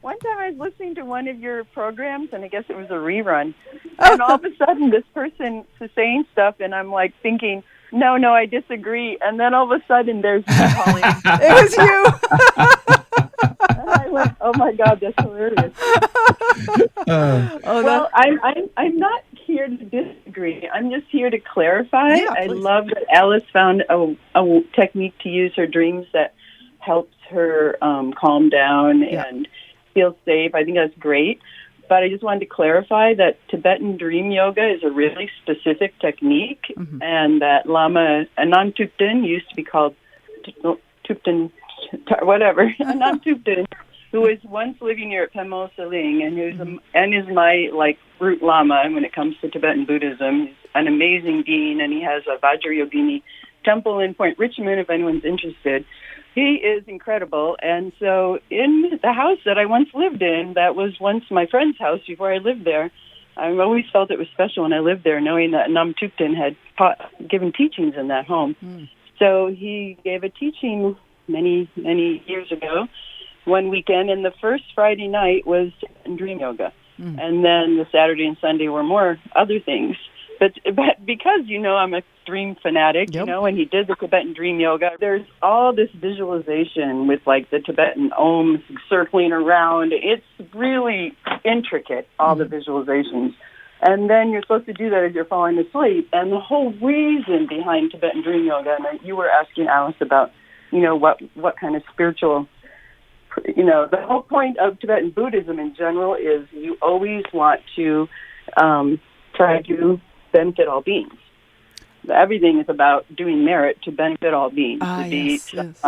[SPEAKER 5] One time I was listening to one of your programs, and I guess it was a rerun. And all of a sudden, this person is saying stuff, and I'm like thinking, no, I disagree. And then all of a sudden, there's me calling.
[SPEAKER 1] It was you.
[SPEAKER 5] And I went, oh my God, that's hilarious. Well, I'm not here to disagree. I'm just here to clarify.
[SPEAKER 1] Yeah,
[SPEAKER 5] I
[SPEAKER 1] please.
[SPEAKER 5] love that Alice found a technique to use her dreams that helps her calm down and feel safe. I think that's great. But I just wanted to clarify that Tibetan Dream Yoga is a really specific technique, and that Lama Anand Thupten used to be called Thupten, whatever, Anand Thupten, who was once living here at Pemo Saling, and is my root Lama when it comes to Tibetan Buddhism. He's an amazing being, and he has a Vajrayogini temple in Point Richmond if anyone's interested. He is incredible. And so in the house that I once lived in, that was once my friend's house before I lived there, I always felt it was special when I lived there, knowing that Nam Thupten had given teachings in that home. So he gave a teaching many, many years ago, one weekend, and the first Friday night was Dream Yoga. And then the Saturday and Sunday were more other things. But because, I'm a dream fanatic, when he did the Tibetan Dream Yoga, there's all this visualization with the Tibetan Om circling around. It's really intricate, all the visualizations. And then you're supposed to do that as you're falling asleep. And the whole reason behind Tibetan Dream Yoga, and you were asking Alice about, what kind of spiritual, the whole point of Tibetan Buddhism in general is you always want to try to benefit all beings. Everything is about doing merit to benefit all beings.
[SPEAKER 1] Yes.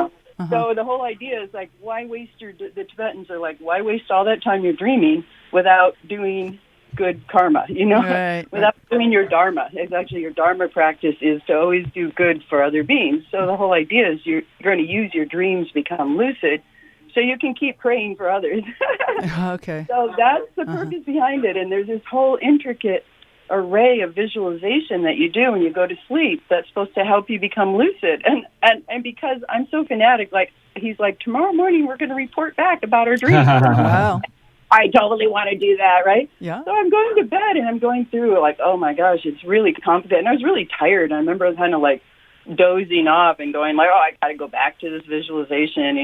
[SPEAKER 5] So the whole idea is like, why waste the Tibetans are like, why waste all that time you're dreaming without doing good karma, without doing your dharma. It's actually your dharma practice is to always do good for other beings. So the whole idea is you're going to use your dreams, become lucid, so you can keep praying for others.
[SPEAKER 1] Okay.
[SPEAKER 5] So that's the purpose behind it. And there's this whole intricate array of visualization that you do when you go to sleep that's supposed to help you become lucid. And because I'm so fanatic, like he's like, tomorrow morning we're going to report back about our dreams.
[SPEAKER 1] Wow.
[SPEAKER 5] I totally want to do that, right?
[SPEAKER 1] Yeah.
[SPEAKER 5] So I'm going to bed and I'm going through like, oh my gosh, it's really complicated. And I was really tired. I remember kind of like dozing off and going like, oh, I got to go back to this visualization,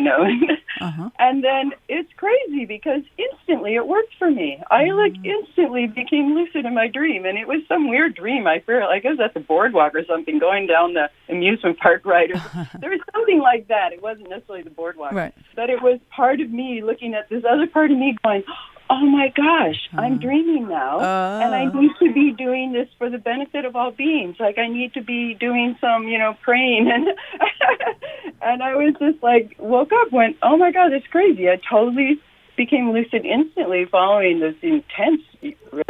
[SPEAKER 5] And then it's crazy because instantly it worked for me. I like instantly became lucid in my dream, and it was some weird dream. I feel like I was at the boardwalk or something, going down the amusement park ride. There was something like that. It wasn't necessarily the boardwalk,
[SPEAKER 1] right?
[SPEAKER 5] But it was part of me looking at this other part of me going, oh my gosh, I'm dreaming now, and I need to be doing this for the benefit of all beings. Like I need to be doing some, praying, and and I was just like, woke up, went, oh my God, that's crazy. I totally became lucid instantly following this intense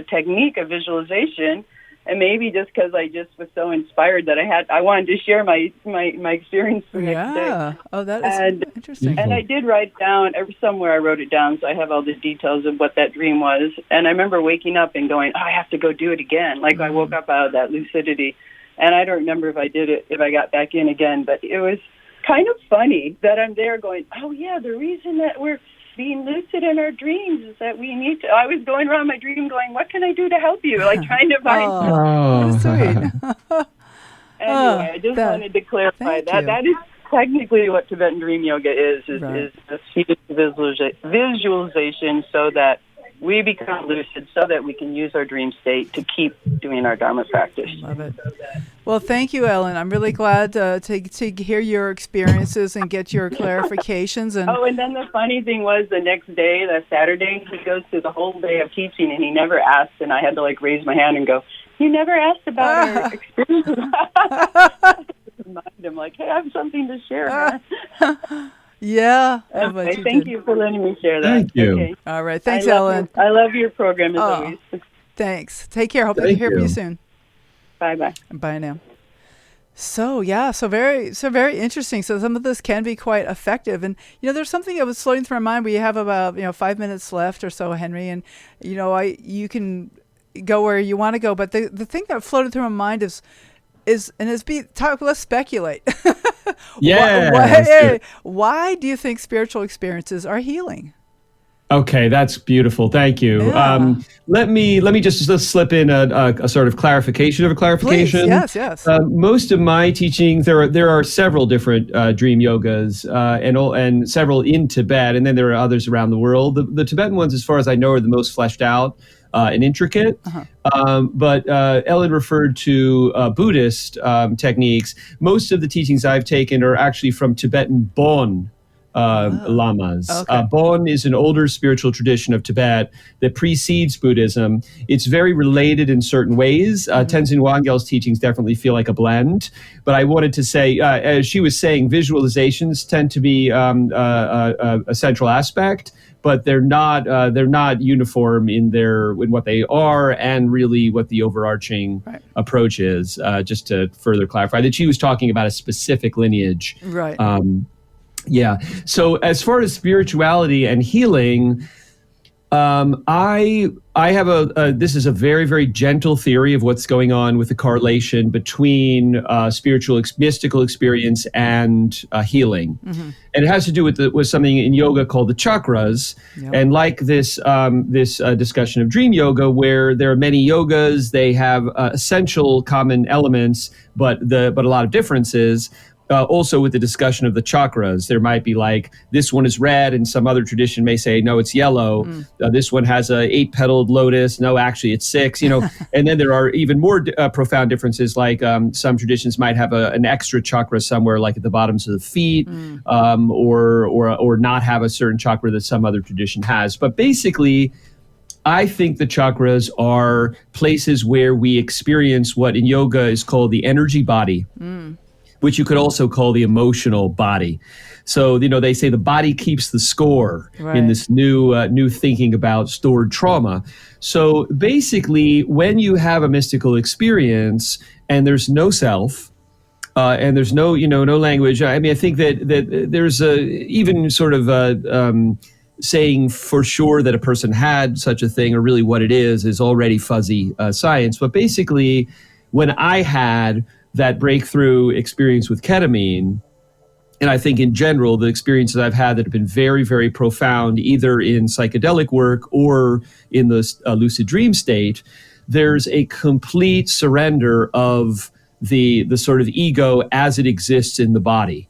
[SPEAKER 5] technique of visualization. And maybe just because I just was so inspired that I wanted to share my experience the next day.
[SPEAKER 1] Oh, that is interesting.
[SPEAKER 5] And I did write down, somewhere I wrote it down, so I have all the details of what that dream was. And I remember waking up and going, oh, I have to go do it again. Like I woke up out of that lucidity. And I don't remember if I got back in again, but it was kind of funny that I'm there going, oh yeah, the reason that we're being lucid in our dreams is that we need to. I was going around my dream going, what can I do to help you? Like trying to find.
[SPEAKER 1] Oh, sweet.
[SPEAKER 5] Anyway, I just wanted to clarify that. That is technically what Tibetan Dream Yoga is a seated visualization so that we become lucid, so that we can use our dream state to keep doing our Dharma practice.
[SPEAKER 1] Love it. Well, thank you, Ellen. I'm really glad to hear your experiences and get your clarifications. And
[SPEAKER 5] then the funny thing was the next day, that Saturday, he goes through the whole day of teaching, and he never asked, and I had to like raise my hand and go, you never asked about our experiences. Remind him, like, hey, I have something to share.
[SPEAKER 1] Yeah.
[SPEAKER 5] Okay, thank you for letting me share that.
[SPEAKER 3] Thank you.
[SPEAKER 1] Okay. All right. Thanks, Ellen.
[SPEAKER 5] I love your program as always.
[SPEAKER 1] Thanks. Take care. Hope to hear from you soon.
[SPEAKER 5] Bye-bye.
[SPEAKER 1] Bye now. So very interesting. So some of this can be quite effective, and there's something that was floating through my mind. We have about 5 minutes left or so, Henry, and you can go where you want to go. But the thing that floated through my mind let's speculate.
[SPEAKER 3] Yeah.
[SPEAKER 1] Why do you think spiritual experiences are healing?
[SPEAKER 3] Okay, that's beautiful. Thank you.
[SPEAKER 1] Yeah.
[SPEAKER 3] Let me just slip in a sort of clarification of a clarification.
[SPEAKER 1] Please, yes.
[SPEAKER 3] Most of my teaching, there are several different dream yogas and several in Tibet, and then there are others around the world. The Tibetan ones, as far as I know, are the most fleshed out and intricate. But Ellen referred to Buddhist techniques. Most of the teachings I've taken are actually from Tibetan Bon lamas.
[SPEAKER 1] Okay.
[SPEAKER 3] Bon is an older spiritual tradition of Tibet that precedes Buddhism. It's very related in certain ways. Tenzin Wangyal's teachings definitely feel like a blend. But I wanted to say, as she was saying, visualizations tend to be a central aspect, but they're not uniform in what they are and really what the overarching approach is. Just to further clarify that she was talking about a specific lineage.
[SPEAKER 1] Right.
[SPEAKER 3] Yeah. So as far as spirituality and healing, I have this is a very, very gentle theory of what's going on with the correlation between mystical experience and healing. Mm-hmm. And it has to do with something in yoga called the chakras. Yep. And like this discussion of dream yoga, where there are many yogas, they have essential common elements, but a lot of differences. also with the discussion of the chakras, there might be like, this one is red, and some other tradition may say, no, it's yellow. This one has a 8-petaled lotus. No, actually, it's 6. And then there are even more profound differences. Like some traditions might have an extra chakra somewhere, like at the bottoms of the feet, or not have a certain chakra that some other tradition has. But basically, I think the chakras are places where we experience what in yoga is called the energy body, which you could also call the emotional body. So, they say the body keeps the score in this new thinking about stored trauma. So basically, when you have a mystical experience and there's no self, and there's no language. I mean, I think that there's even sort of saying for sure that a person had such a thing, or really what it is already fuzzy science. But basically, when I had that breakthrough experience with ketamine, and I think in general, the experiences I've had that have been very, very profound, either in psychedelic work or in the lucid dream state, there's a complete surrender of the sort of ego as it exists in the body.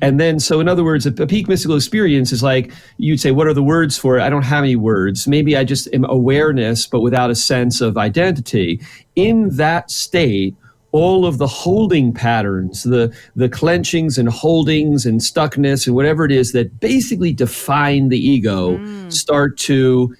[SPEAKER 3] And then, so in other words, a peak mystical experience is like, you'd say, what are the words for it? I don't have any words. Maybe I just am awareness, but without a sense of identity. In that state, all of the holding patterns, the clenchings and holdings and stuckness and whatever it is that basically define the ego start to,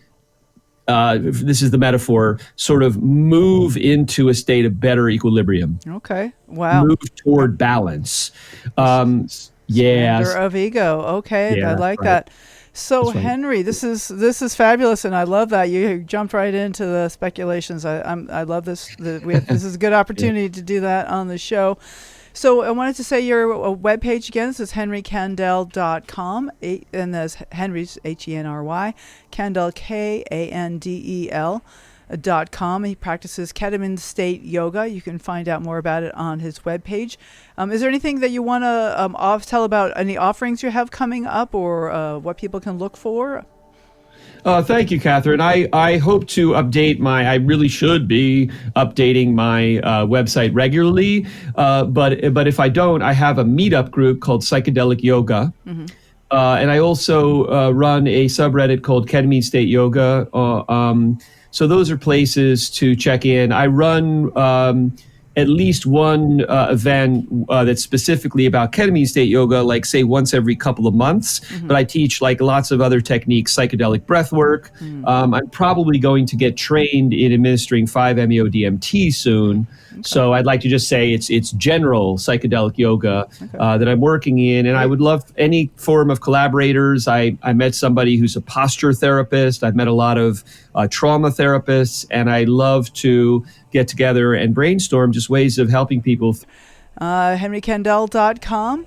[SPEAKER 3] this is the metaphor, sort of move into a state of better equilibrium.
[SPEAKER 1] Okay. Wow.
[SPEAKER 3] Move toward balance.
[SPEAKER 1] Surrender of ego. Okay.
[SPEAKER 3] Yeah,
[SPEAKER 1] I like
[SPEAKER 3] right.
[SPEAKER 1] that. So
[SPEAKER 3] That's right.
[SPEAKER 1] Henry, this is fabulous, and I love that you jumped right into the speculations. I love this. This is a good opportunity to do that on the show. So I wanted to say your webpage again. This is henrykandel.com, and that's Henry's Henry, Kandel Kandel.com. He practices Ketamine-State Yoga. You can find out more about it on his webpage. Is there anything that you want to tell about any offerings you have coming up, or what people can look for?
[SPEAKER 3] Thank you, Catherine. I hope to update I really should be updating my website regularly. But if I don't, I have a meetup group called Psychedelic Yoga. And I also run a subreddit called Ketamine-State Yoga. So those are places to check in. I run at least one event that's specifically about ketamine-state yoga, like say once every couple of months. But I teach like lots of other techniques, psychedelic breath work. I'm probably going to get trained in administering 5-MeO-DMT soon. Okay. So I'd like to just say it's general psychedelic yoga that I'm working in. And I would love any form of collaborators. I met somebody who's a posture therapist. I've met a lot of trauma therapists, and I love to get together and brainstorm just ways of helping people.
[SPEAKER 1] HenryKandel.com.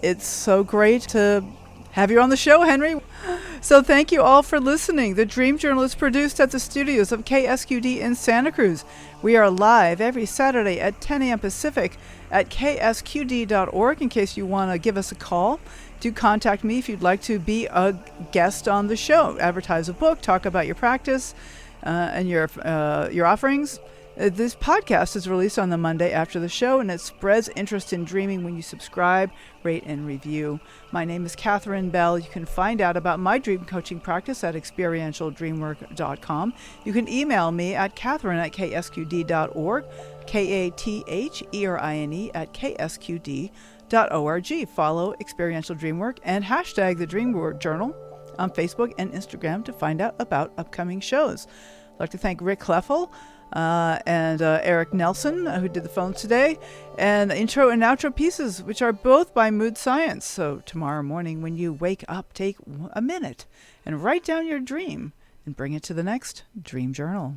[SPEAKER 1] It's so great to have you on the show, Henry. So thank you all for listening. The Dream Journal is produced at the studios of KSQD in Santa Cruz. We are live every Saturday at 10 a.m. Pacific at ksqd.org. In case you want to give us a call, do contact me if you'd like to be a guest on the show. Advertise a book, talk about your practice and your offerings. This podcast is released on the Monday after the show, and it spreads interest in dreaming when you subscribe, rate, and review. My name is Catherine Bell. You can find out about my dream coaching practice at experientialdreamwork.com. You can email me at catherine@ksqd.org, KATHERINE@ksqd.org. Follow Experiential Dreamwork and hashtag the Dreamwork Journal on Facebook and Instagram to find out about upcoming shows. I'd like to thank Rick Kleffel and Eric Nelson, who did the phones today, and the intro and outro pieces, which are both by Mood Science. So tomorrow morning when you wake up, take a minute and write down your dream and bring it to the next Dream Journal.